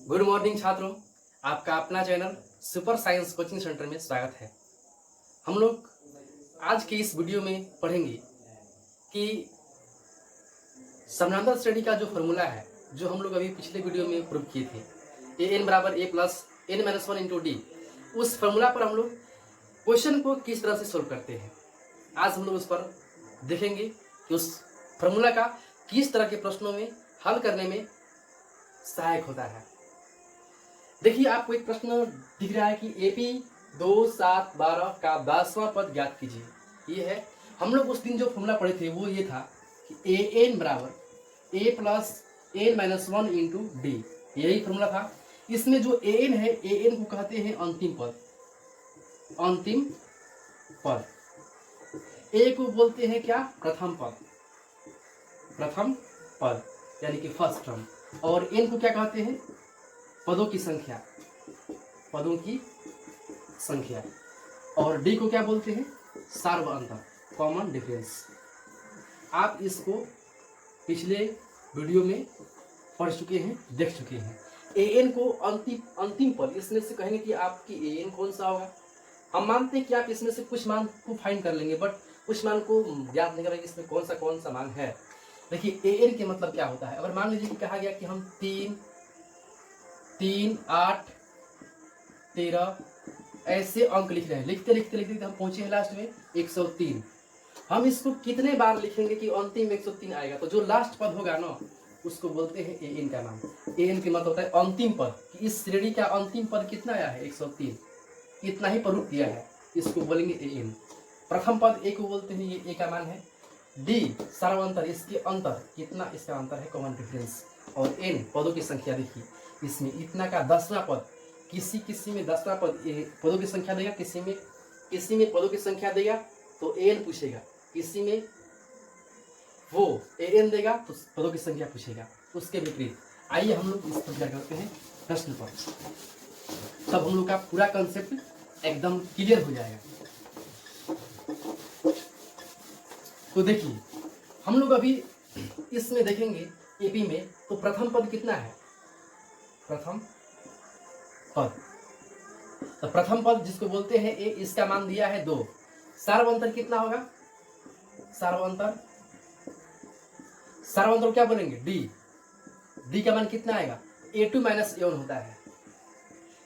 Good morning छात्रों, आपका अपना channel super science coaching centre में स्वागत है। हम लोग आज के इस वीडियो में पढ़ेंगे कि समानांतर श्रेणी का जो फॉर्मूला है, जो हम लोग अभी पिछले वीडियो में प्रूव किए थे, ए एन बराबर a plus n minus one into d, उस फॉर्मूला पर हम लोग क्वेश्चन को किस तरह से सोल्व करते हैं। आज हम लोग उस पर देखेंगे कि उस फॉर्मूला का किस तरह के प्रश्नों में हल करने में सहायक होता है। देखिए, आपको एक प्रश्न दिख रहा है कि एपी 2 7 12 का 10वां पद ज्ञात कीजिए। ये है, हम लोग उस दिन जो फॉर्मूला पढ़े थे वो ये था कि ए एन बराबर a plus n minus one into d, यही फॉर्मूला था। इसमें जो ए एन है, ए एन को कहते हैं अंतिम पद। अंतिम पद ए को बोलते हैं क्या? प्रथम पद। प्रथम पद यानी कि फर्स्ट टर्म। और एन को क्या कहते हैं? पदों की संख्या। पदों की संख्या। और डी को क्या बोलते हैं? सार्व अंतर, कॉमन डिफरेंस। आप इसको पिछले वीडियो में पढ़ चुके हैं, देख चुके हैं। ए एन को अंतिम पद, इसमें से कहेंगे कि आपकी ए एन कौन सा होगा। हम मानते हैं कि आप इसमें से कुछ मान को फाइंड कर लेंगे, बट कुछ मान को ज्ञात नहीं करेंगे इसमें कौन सा मान है। देखिए, ए एन के मतलब क्या होता है। अगर मान लीजिए कि कहा गया कि हम 3 8 13 ऐसे अंक लिख रहे हैं, लिखते लिखते हम पहुंचे हैं लास्ट में 103। हम इसको कितने बार लिखेंगे कि अंतिम 103 आएगा? तो जो लास्ट पद होगा ना, उसको बोलते हैं ए एन का नाम। ए एन के मतलब होता है अंतिम पद, कि इस श्रेणी का अंतिम पद कितना आया है? 103। इतना ही प्रूफ किया है, इसको बोलेंगे ए एन। प्रथम पद ए को बोलते हैं, ये ए का मान है। डी सर्वांतर, इसके अंतर कितना, इसका अंतर है कॉमन डिफरेंस। और एन पदों की संख्या। देखिए, इसमें इतना का 10वां पद, किसी में 10वां पद पदों की संख्या देगा, किसी में पदों की संख्या देगा तो एन पूछेगा, किसी में वो एन देगा तो पदों की संख्या पूछेगा, उसके विपरीत। आइए हम लोग इस पर क्या करते हैं प्रश्न पर, तब हम लोग का पूरा कंसेप्ट एकदम क्लियर हो जाएगा। तो देखिए, हम लोग अभी इसमें देखेंगे एपी में, तो प्रथम पद कितना है? प्रथम पद, तो प्रथम पद जिसको बोलते हैं ए, इसका मान दिया है 2। सार्वंतर कितना होगा? सार्वंतर क्या बोलेंगे? डी का मान कितना आएगा? A2 माइनस A1 होता है,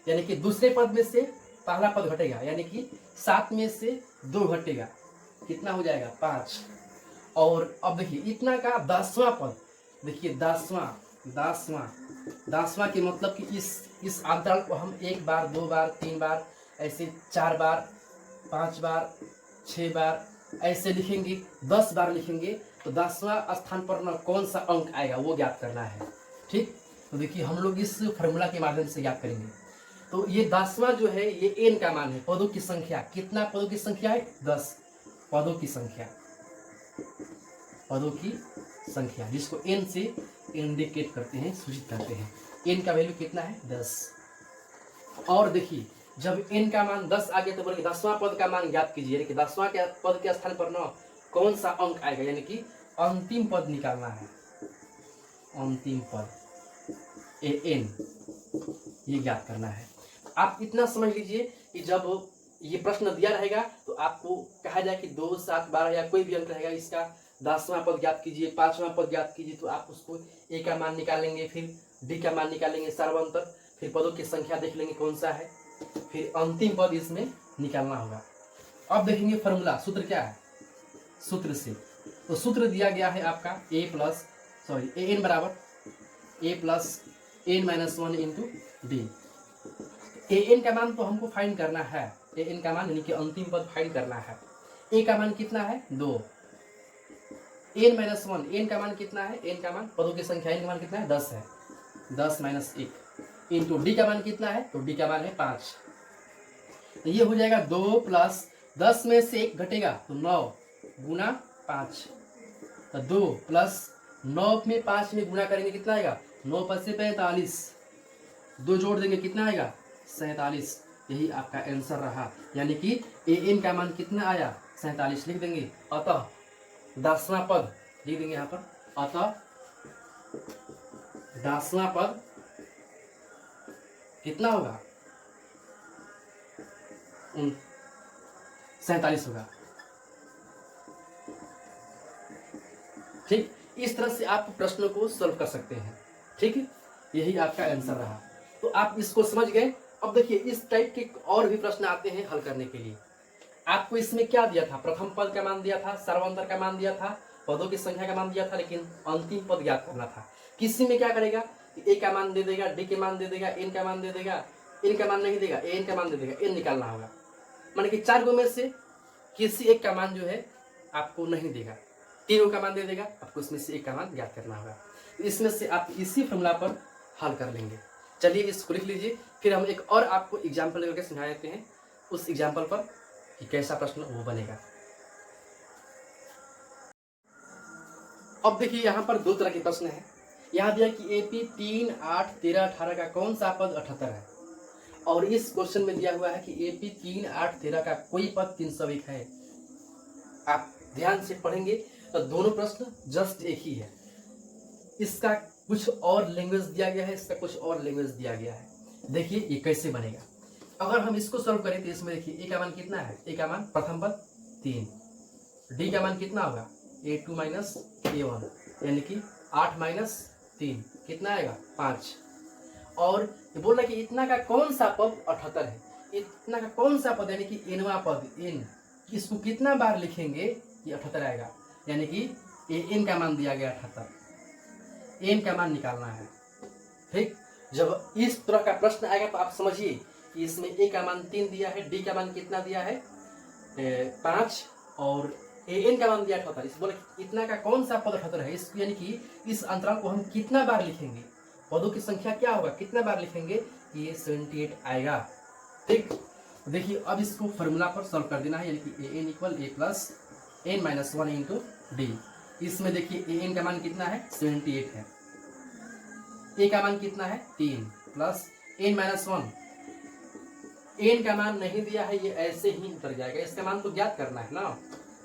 यानी कि दूसरे पद में से पहला पद घटेगा, यानी कि 7 में से 2 घटेगा, कितना हो जाएगा? 5। और अब देखिए, इतना का 10वां पद, देखिए 10वां के मतलब कि इस अंतराल को हम 1 बार 2 बार 3 बार ऐसे 4 बार 5 बार 6 बार ऐसे लिखेंगे, 10 बार लिखेंगे, तो 10वां स्थान पर ना कौन सा अंक आएगा वो ज्ञात करना है। ठीक, तो देखिए हम लोग इस फॉर्मूला के माध्यम से ज्ञात करेंगे। तो ये 10वां जो है, ये एन का मान है। पदों की संख्या, कितना पदों की संख्या है? 10 पदों की संख्या। पदों की संख्या जिसको एन से इंडिकेट करते हैं, सूचित करते हैं। एन का वैल्यू कितना है? 10। और देखिए, जब एन का मान 10 आ गया तो बोले 10वां पद का मान ज्ञात कीजिए, यानी कि 10वां के पद के स्थान पर ना कौन सा अंक आएगा, यानी कि अंतिम पद निकालना है। अंतिम पद ए एन, ये ज्ञात करना है। आप इतना समझ लीजिए कि जब ये प्रश्न दिया रहेगा तो आपको कहा जाए कि 2 7 12 या कोई भी अंक रहेगा, इसका 10वां पद ज्ञात कीजिए, 5वां पद ज्ञात कीजिए, तो आप उसको ए का मान निकालेंगे, फिर डी का मान निकालेंगे सर्वांतर, फिर पदों की संख्या देख लेंगे कौन सा है, फिर अंतिम पद इसमें निकालना होगा। अब देखेंगे फॉर्मूला, सूत्र क्या है। सूत्र से, तो सूत्र दिया गया है आपका ए एन बराबर a plus n minus one into d. A n का मान तो हमको फाइंड करना है, ए एन का मान यानी कि अंतिम पद फाइंड करना है। ए का मान कितना है? 2। एन माइनस वन, एन का मान कितना है? एन का मान पदों की संख्या, एन का मान कितना है? 10 है। 10 माइनस 1 इंटू डी का मान कितना है? तो डी का मान है 5। तो ये हो जाएगा 2 प्लस 10 में से 1 घटेगा तो 9 गुना 5, तो 2 प्लस 9 में 5 में गुना करेंगे, कितना आएगा? 9 5 से 45, 2 जोड़ देंगे कितना आएगा? 47। यही आपका आंसर रहा, यानी कि ए एन का मान कितना आया? 47 लिख देंगे। अतः 10वां पद लिख देंगे यहाँ पर, अतः 10वां पद कितना होगा, 47 होगा। ठीक, इस तरह से आप प्रश्नों को सॉल्व कर सकते हैं। ठीक है, यही आपका आंसर रहा। तो आप इसको समझ गए। अब देखिए इस टाइप के और भी प्रश्न आते हैं हल करने के लिए। आपको इसमें क्या दिया था, प्रथम पद का मान दिया था, सर्वांतर का मान दिया था, पदों की संख्या का मान दिया था, लेकिन अंतिम पद ज्ञात करना था। किसी में क्या करेगा, ए का मान दे देगा, डी के मान दे देगा, एन का मान दे देगा, एन का मान नहीं देगा, एन का मान दे देगा, एन निकालना होगा। माने कि 4 गो में से किसी एक का मान जो है आपको नहीं देगा, 3 का मान दे देगा, आपको इसमें से एक का मान ज्ञात करना होगा। तो इसमें से आप इसी फॉर्मूला पर हल कर लेंगे। चलिए इसको लिख लीजिए, फिर हम एक और आपको एग्जाम्पल करके समझा देते हैं, उस एग्जाम्पल पर कि कैसा प्रश्न वो बनेगा। अब देखिए यहाँ पर 2 तरह के प्रश्न है। यहाँ दिया कि AP 3, 8, 13, 18 का कौन सा पद 78 है, और इस क्वेश्चन में दिया हुआ है कि AP 3, 8, 13 का कोई पद 301 है। आप ध्यान से पढ़ेंगे तो दोनों प्रश्न जस्ट एक ही है। इसका कुछ और लैंग्वेज दिया गया है, इसका कुछ और लैंग्वेज दिया गया है। देखिए ये कैसे बनेगा। अगर हम इसको सॉल्व करें तो इसमें देखिए ए का मान कितना है, ए का मान प्रथम पद 3, डी का मान कितना होगा A2 माइनस A1, यानी कि 8 माइनस 3 कितना आएगा 5। और ये बोल रहा है कि इतना का कौन सा पद 78 है, इतना का कौन सा पद यानी कि एनवा पद एन, इसको कितना बार लिखेंगे ये 78 आएगा, यानी कि एन का मान दिया गया 78, एन का मान निकालना है। ठीक, जब इस तरह का प्रश्न आएगा तो आप समझिए कि इसमें ए का मान 3 दिया है, डी का मान कितना दिया है 5, और एन का मान दिया 78। इस बोले इतना का कौन सा पद 78 है, इस यानी कि इस अंतराल को हम कितना बार लिखेंगे, पदों की संख्या क्या होगा, कितना बार लिखेंगे, ये 78 आएगा। ठीक, देखिए अब इसको फॉर्मूला पर सॉल्व कर देना है, यानी कि n equal a plus n minus 1 into d. इसमें देखिए एन का मान कितना है 78 है, ए का मान कितना है 3 प्लस एन माइनस 1, एन का मान नहीं दिया है, ये ऐसे ही उतर जाएगा, इसका मान तो ज्ञात करना है ना,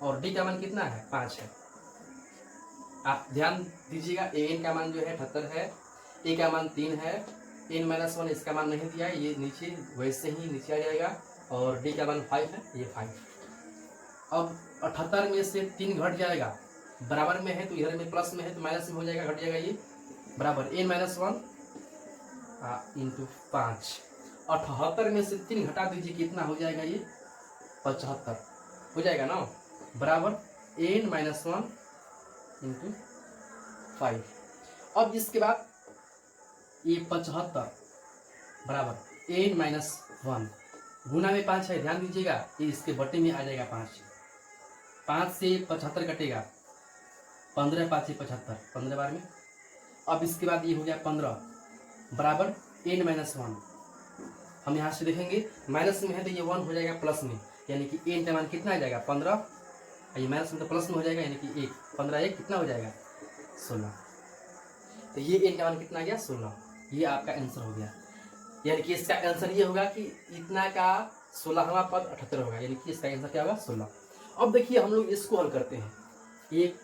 और डी का मान कितना है 5 है। आप ध्यान दीजिएगा, एन का मान जो है 78 है, ए का मान 3 है, एन माइनस 1 इसका मान नहीं दिया है, ये नीचे वैसे ही नीचे आ जाएगा, और डी का मान 5 है, ये 5। अब 78 में से 3 घट जाएगा, बराबर में है तो इधर में प्लस में है तो माइनस में हो जाएगा, घट जाएगा, ये बराबर एन माइनस 1 इंटू 5। 78 में से 3 घटा दीजिए, कितना हो जाएगा, ये 75 हो जाएगा ना, बराबर एन माइनस 1 इंटू 5। अब इसके बाद ये 75 बराबर एन माइनस 1 गुना में 5 है, ध्यान दीजिएगा, ये इसके बटे में आ जाएगा 5। 5 से 75 कटेगा, 15 5 से 75, 15 बार में। अब इसके बाद ये हो गया 15 बराबर एन माइनस 1। हम यहाँ से देखेंगे माइनस में है तो ये 1 हो जाएगा प्लस में, यानी कि एन का मान कितना आ जाएगा 15, ये माइनस में तो प्लस में हो जाएगा, यानी कि 1, 15 1 कितना हो जाएगा 16। तो ये एन का मान कितना आ गया 16, ये आपका आंसर हो गया। यानी कि इसका आंसर ये होगा कि इतना का 16वां पद 78 होगा, यानी कि इसका आंसर क्या होगा 16। अब देखिए हम लोग इसको हल करते हैं, ये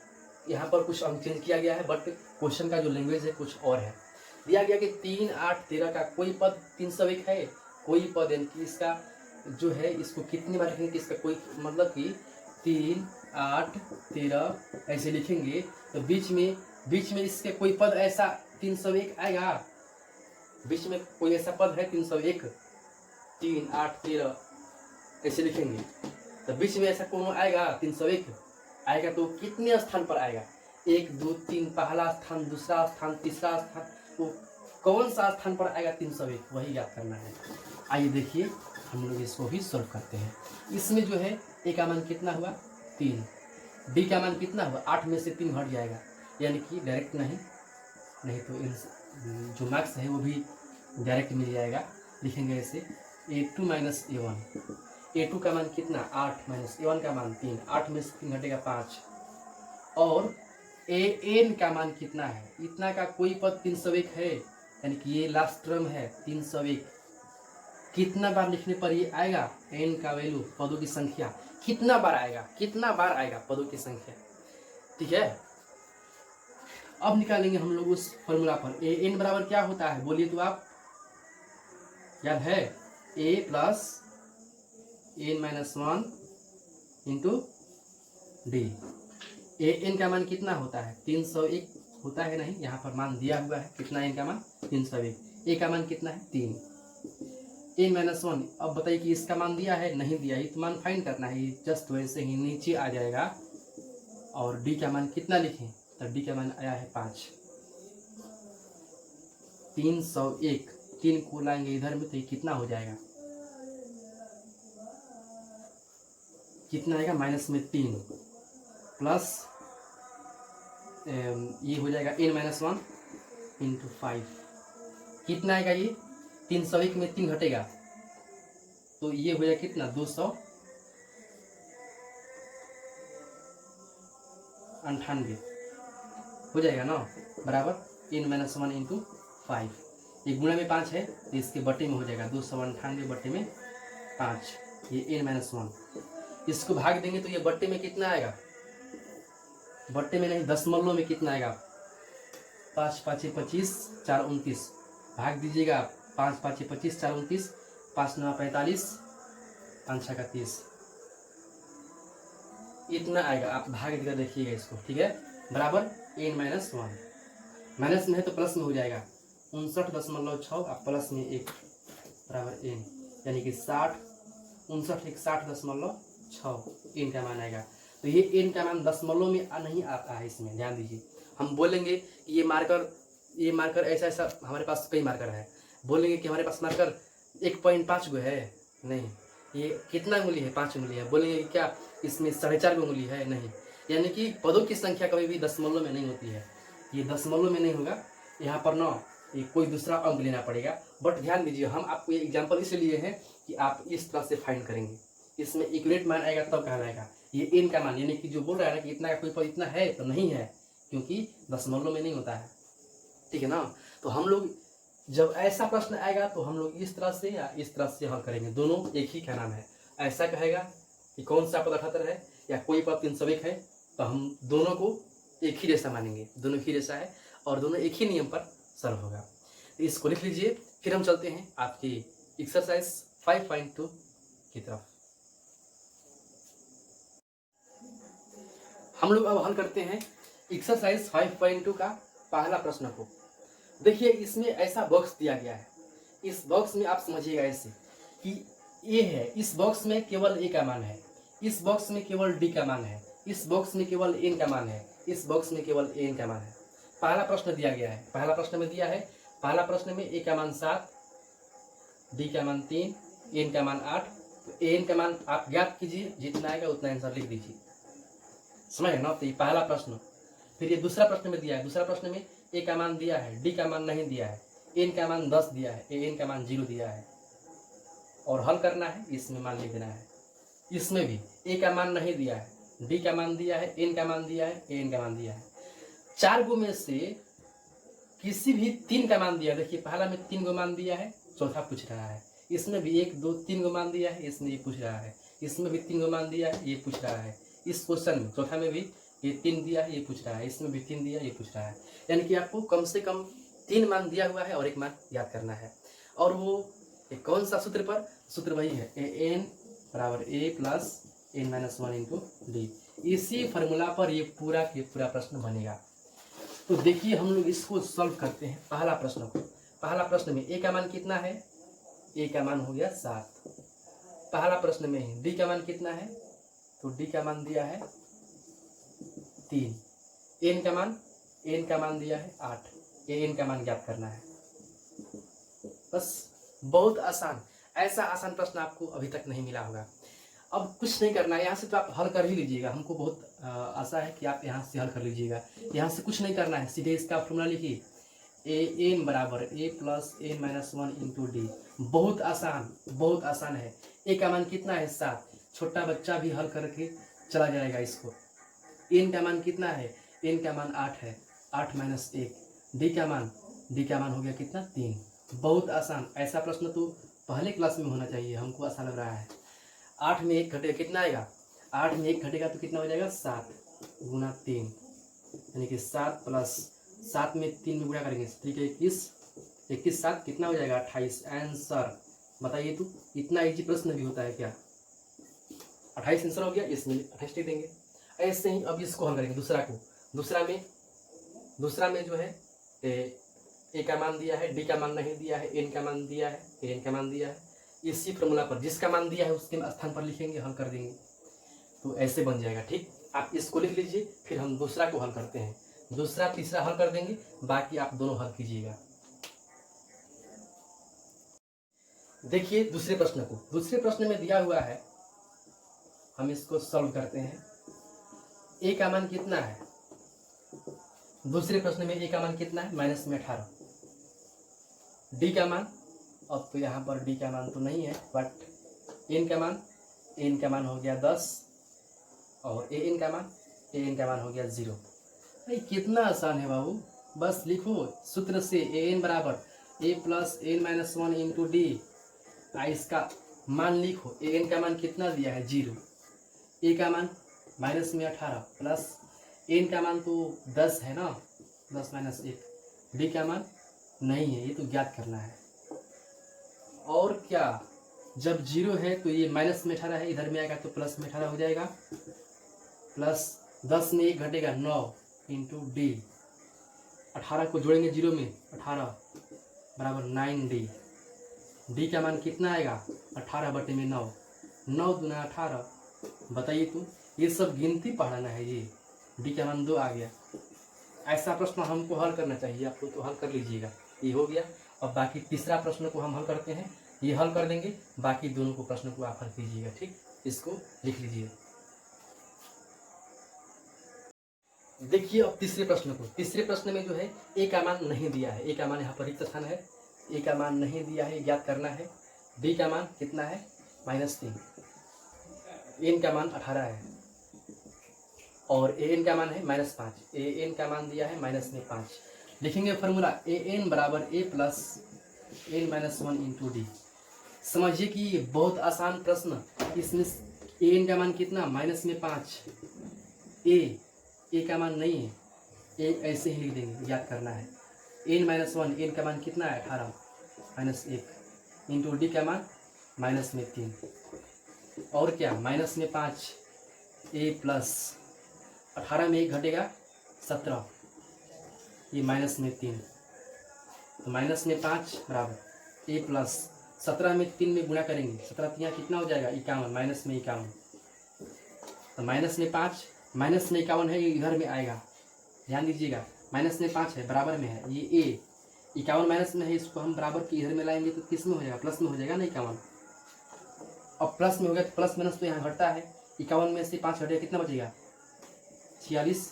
यहाँ पर कुछ अंक चेंज किया गया है, बट क्वेश्चन का जो लैंग्वेज है कुछ और है। दिया गया कि 3, 8, 13 का कोई पद 301 है, कोई पद यानी कि इसका जो है इसको कितनी बार लिखेंगे, इसका कोई मतलब कि 3, 8, 13 ऐसे लिखेंगे तो बीच में इसके कोई पद ऐसा 301 आएगा, बीच में कोई ऐसा पद है 301, 3, 8, 13 ऐसे लिखेंगे तो बीच में ऐसा कौन आएगा 301 आएगा, तो कितने स्थान पर आएगा, 1, 2, 3 पहला स्थान, दूसरा स्थान, तीसरा स्थान, तो कौन सा स्थान पर आएगा 301, वही याद करना है। आइए देखिए हम लोग इसको भी सॉल्व करते हैं। इसमें जो है ए का मान कितना हुआ 3, डी का मान कितना हुआ 8 में से 3 घट जाएगा, यानी कि डायरेक्ट नहीं तो इन जो मार्क्स है वो भी डायरेक्ट मिल जाएगा। लिखेंगे ऐसे A2 माइनस A1, A2 का मान कितना 8 माइनस A1 का मान 3, 8 में से 3 घटेगा 5, और AN का मान कितना है, इतना का कोई पद 301 है, यानी कि ये लास्ट टर्म है 301, कितना बार लिखने पर ये आएगा, n का वैल्यू पदों की संख्या कितना बार आएगा पदों की संख्या। ठीक है, अब निकालेंगे हम लोग उस फॉर्मूला पर। एन बराबर क्या होता है बोलिए तो आप, याद है, a plus n-1 into D. N का मान कितना होता है? 301 होता है, नहीं यहाँ पर मान दिया हुआ है कितना, एन का मान 301। ए का मान कितना है? 3। n-1, अब बताइए कि इसका मान दिया है, नहीं दिया है, तो मान फाइंड करना है। जस्ट वैसे ही नीचे आ जाएगा। और डी का मान कितना लिखें? तो डी का मान आया है 5। 301, 3 को लाएंगे इधर में तो ये कितना हो जाएगा? कितना आएगा? माइनस में 3 प्लस ये हो जाएगा n-1 इंटू 5। कितना आएगा ये? 301 में 3 घटेगा तो ये हो जाएगा कितना? 298 हो जाएगा ना, बराबर n-1 इंटू 5। ये गुणा में 5 है तो इसके बटे में हो जाएगा 298 बटे में 5, ये n-1। इसको भाग देंगे तो ये बट्टे में कितना आएगा? बट्टे में नहीं, दशमलव में कितना आएगा? 5 5 25, 4 29, भाग दीजिएगा। 5 5 25, 4 29, 5 9 45, 5 6 30, इतना आएगा। आप भाग देकर देखिएगा इसको, ठीक है, बराबर n-1। माइनस में है तो प्लस में हो जाएगा 59.6, आप प्लस में 1 बराबर n, यानी कि 60, 59.60.6 n का मान आएगा। तो ये n का मान दशमलव में नहीं आता है, इसमें ध्यान दीजिए। हम बोलेंगे कि ये मार्कर ऐसा ऐसा, हमारे पास कई मार्कर है, बोलेंगे कि हमारे पास मार्कर 1.5 गो है, नहीं। ये कितना उंगली है? 5 उंगली है, बोलेंगे कि क्या इसमें 4.5 उंगली है? नहीं। यानी कि पदों की संख्या कभी भी दशमलव में नहीं होती है, ये दशमलव में नहीं होगा। यहाँ पर ना ये कोई दूसरा अंक लेना पड़ेगा। बट ध्यान दीजिए, हम आपको ये एग्जाम्पल इसलिए है कि आप इस तरह से फाइंड करेंगे, इसमें इक्वलेट मान आएगा तब कहलाएगा। ये n का मान, यानी कि जो बोल रहा है ना कि इतना का कोई पद इतना है तो नहीं है, क्योंकि दशमलव में नहीं होता है, ठीक है ना। तो हम लोग जब ऐसा प्रश्न आएगा तो हम लोग इस तरह से या इस तरह से हल करेंगे, दोनों एक ही क्या नाम है। ऐसा कहेगा कि कौन सा पद 78 है या कोई पद 301 है, तो हम दोनों को एक ही जैसा मानेंगे, दोनों एक ही जैसा है और दोनों एक ही नियम पर सॉल्व होगा। तो इसको लिख लीजिए, फिर हम चलते हैं आपकी एक्सरसाइज 5.2 की तरफ। हम लोग अब हल करते हैं एक्सरसाइज 5.2 का पहला प्रश्न को। देखिए इसमें ऐसा बॉक्स दिया गया है, इस बॉक्स में आप समझिएगा ऐसे कि ए है, इस बॉक्स में केवल ए का मान है, इस बॉक्स में केवल डी का मान है, इस बॉक्स में केवल एन का मान है, इस बॉक्स में केवल एन का मान है। पहला प्रश्न दिया गया है, पहला प्रश्न में दिया है, पहला प्रश्न में ए का मान 7, डी का मान 3, एन का मान 8। तो एन का मान आप ज्ञात कीजिए, जितना आएगा उतना आंसर लिख दीजिए, समझ ना। तो ये पहला प्रश्न। फिर ये दूसरा प्रश्न में दिया है, दूसरा प्रश्न में ए का मान दिया है, डी का मान नहीं दिया है, एन का मान 10 दिया है, एन का मान 0 दिया है, और हल करना है, इसमें मान लिख देना है। इसमें भी ए का मान नहीं दिया है, डी का मान दिया है, एन का मान दिया है, एन का मान दिया है। 4 गो में से किसी भी 3 का मान दिया। देखिए पहला में 3 गो मान दिया है, चौथा पूछ रहा है। इसमें भी 1 2 3 गो मान दिया है, इसमें ये पूछ रहा है। इसमें भी 3 गो मान दिया है, ये पूछ रहा है। इस क्वेश्चन में चौथा में भी ये 3 दिया है, ये पूछ रहा है। इसमें भी 3 दिया, ये पूछ रहा है। यानी कि आपको कम से कम 3 मान दिया हुआ है और 1 मान याद करना है। और वो कौन सा सूत्र पर? सूत्र वही है एन बराबर a plus n-1 into D. इसी फार्मूला पर ये पूरा प्रश्न बनेगा। तो देखिए हम लोग इसको सॉल्व करते हैं पहला प्रश्न को। पहला प्रश्न में ए का मान कितना है? ए का मान हो गया 7। पहला प्रश्न में डी का मान कितना है? तो डी का मान दिया है 3। एन का मान दिया है 8। एन का मान ज्ञात करना है। बस, बहुत आसान। ऐसा आसान प्रश्न आपको अभी तक नहीं मिला होगा। अब कुछ नहीं करना है, यहाँ से तो आप हल कर ही लीजिएगा। हमको बहुत आशा है कि आप यहाँ से हल कर लीजिएगा। यहाँ से कुछ नहीं करना है, सीधे इसका फॉर्मूला लिखिए ए एन बराबर a plus n-1 into D. बहुत आसान है। ए का मान कितना है? 7। छोटा बच्चा भी हल करके चला जाएगा इसको। एन का मान कितना है? एन का मान 8 है, 8 माइनस 1। डी का मान हो गया कितना? 3। बहुत आसान। ऐसा प्रश्न तो पहले क्लास में होना चाहिए, हमको आसान लग रहा है। 8 में 1 घटेगा, कितना आएगा? 8 में 1 घटेगा तो कितना हो जाएगा? 7 गुना 3, यानी कि 7 प्लस 7 में 3 में गुणा करेंगे 3 के 21, 21 7 कितना हो जाएगा? 28। आंसर बताइए तो, इतना इजी प्रश्न भी होता है क्या? 28 आंसर हो गया, इसमें 28 टिक देंगे। ऐसे ही अब इसको हल करेंगे दूसरा को। दूसरा में जो है ए का मान दिया है, डी का मान नहीं दिया है, एन का मान दिया है, एन का मान दिया है। इसी फॉर्मूला पर जिसका मान दिया है उसके स्थान पर लिखेंगे, हल कर देंगे, तो ऐसे बन जाएगा। ठीक, आप इसको लिख लीजिए, फिर हम दूसरा को हल करते हैं। दूसरा तीसरा हल कर देंगे, बाकी आप दोनों हल कीजिएगा। देखिए दूसरे प्रश्न में दिया हुआ है, हम इसको सॉल्व करते हैं। ए का मान कितना है? दूसरे प्रश्न में ए का मान कितना है? माइनस में 18। डी का मान, अब तो यहाँ पर डी का मान तो नहीं है, बट एन का मान हो गया 10 और एन का मान हो गया 0। भाई कितना आसान है बाबू, बस लिखो सूत्र से एन बराबर a plus n minus 1 into d. इसका मान लिखो, एन का मान कितना दिया है? 0। ए का मान माइनस में 18 प्लस एन का मान तो 10 है ना, 10 माइनस 1। डी का मान नहीं है, ये तो ज्ञात करना है। और क्या, जब 0 है तो ये माइनस में 18 है, इधर में आएगा तो प्लस में 18 हो जाएगा। प्लस 10 में 1 घटेगा 9 इंटू डी। 18 को जोड़ेंगे 0 में, 18 बराबर 9D। डी का मान कितना आएगा? 18 बटे में 9, 9 दूना 18। बताइए तो, ये सब गिनती पढ़ाना है। ये डी का मान 2 आ गया। ऐसा प्रश्न हमको हल करना चाहिए, आपको तो हल कर लीजिएगा। ये हो गया। अब बाकी तीसरा प्रश्न को हम हल करते हैं, ये हल कर देंगे, बाकी दोनों को प्रश्न को आप हल कीजिएगा। ठीक, इसको लिख लीजिए। देखिए अब तीसरे प्रश्न में जो है ए का मान नहीं दिया है, ए का मान यहाँ पर रिक्त स्थान है, ए का मान नहीं दिया है, ज्ञात करना है। डी का मान कितना है? -3। एन का मान 18 है और ए एन का मान है -5। ए एन का मान दिया है -5। लिखेंगे फॉर्मूला ए एन बराबर a plus n minus 1 into d. समझिए कि ये बहुत आसान प्रश्न। इसमें ए एन का मान कितना? -5। ए का मान नहीं है, ए ऐसे ही लिख देंगे, याद करना है। एन माइनस 1, एन का मान कितना है? 18 -1 इंटू डी का मान -3। और क्या, -5 ए प्लस 18 में 1 घटेगा 17, ये -3, तो -5 बराबर ए प्लस 17 में 3 में गुणा करेंगे, 17 यहाँ कितना हो जाएगा? 51, -51। तो -5 -51 है, ये इधर में आएगा, ध्यान दीजिएगा। -5 है, बराबर में है, ये ए 51 माइनस में है, इसको हम बराबर के इधर में लाएंगे तो किस में हो जाएगा? प्लस में हो जाएगा ना 51। अब प्लस में हो गया तो प्लस माइनस तो यहाँ घटता है, 51 में से 5 घटेगा, कितना बचेगा? 46।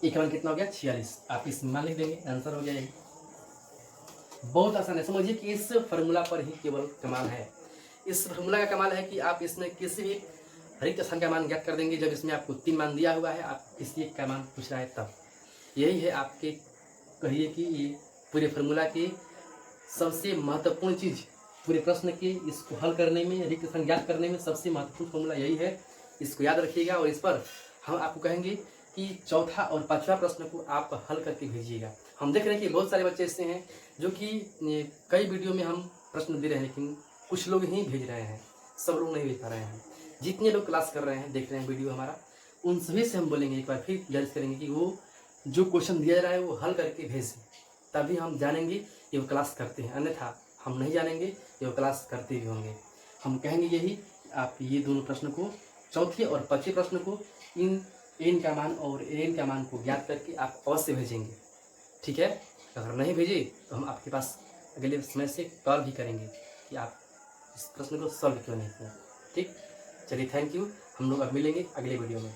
51 कितना हो गया? 46। आप इसमें मान लिख देंगे, आंसर हो जाएगा। बहुत आसान है, समझिए कि इस फार्मूला पर ही केवल कमाल है। इस फार्मूला का कमाल है कि आप इसमें किसी भी रिक्त स्थान का मान ज्ञात कर देंगे। जब इसमें आपको 3 मान दिया हुआ है, आप किसी एक का मान पूछ रहा है तब। यही है आपके, कहिए कि ये पूरे फार्मूला की सबसे महत्वपूर्ण चीज़, पूरे प्रश्न के इसको हल करने में, रिक्त स्थान ज्ञात करने में सबसे महत्वपूर्ण फार्मूला यही है। इसको याद रखिएगा और इस पर हम आपको कहेंगे कि चौथा और पांचवा प्रश्न को आप हल करके भेजिएगा। हम देख रहे हैं कि बहुत सारे बच्चे ऐसे हैं जो कि कई वीडियो में हम प्रश्न दे रहे हैं, लेकिन कुछ लोग ही भेज रहे हैं, सब लोग नहीं भेज पा रहे हैं। जितने लोग क्लास कर रहे हैं, देख रहे हैं वीडियो हमारा, उन सभी से हम बोलेंगे, एक बार फिर गुजारिश करेंगे कि वो जो क्वेश्चन दिया जा रहा है वो हल करके भेजें, तभी हम जानेंगे कि वो क्लास करते हैं, अन्यथा हम नहीं जानेंगे कि वो क्लास करते भी होंगे। हम कहेंगे यही, आप ये दोनों प्रश्न को, चौथे और पांचवें प्रश्न को, इन एन का मान और एन का मान को ज्ञात करके आप अवश्य भेजेंगे। ठीक है, अगर नहीं भेजे तो हम आपके पास अगले समय से कॉल भी करेंगे कि आप इस प्रश्न को सॉल्व क्यों नहीं किया। ठीक, चलिए, थैंक यू। हम लोग अब मिलेंगे अगले वीडियो में।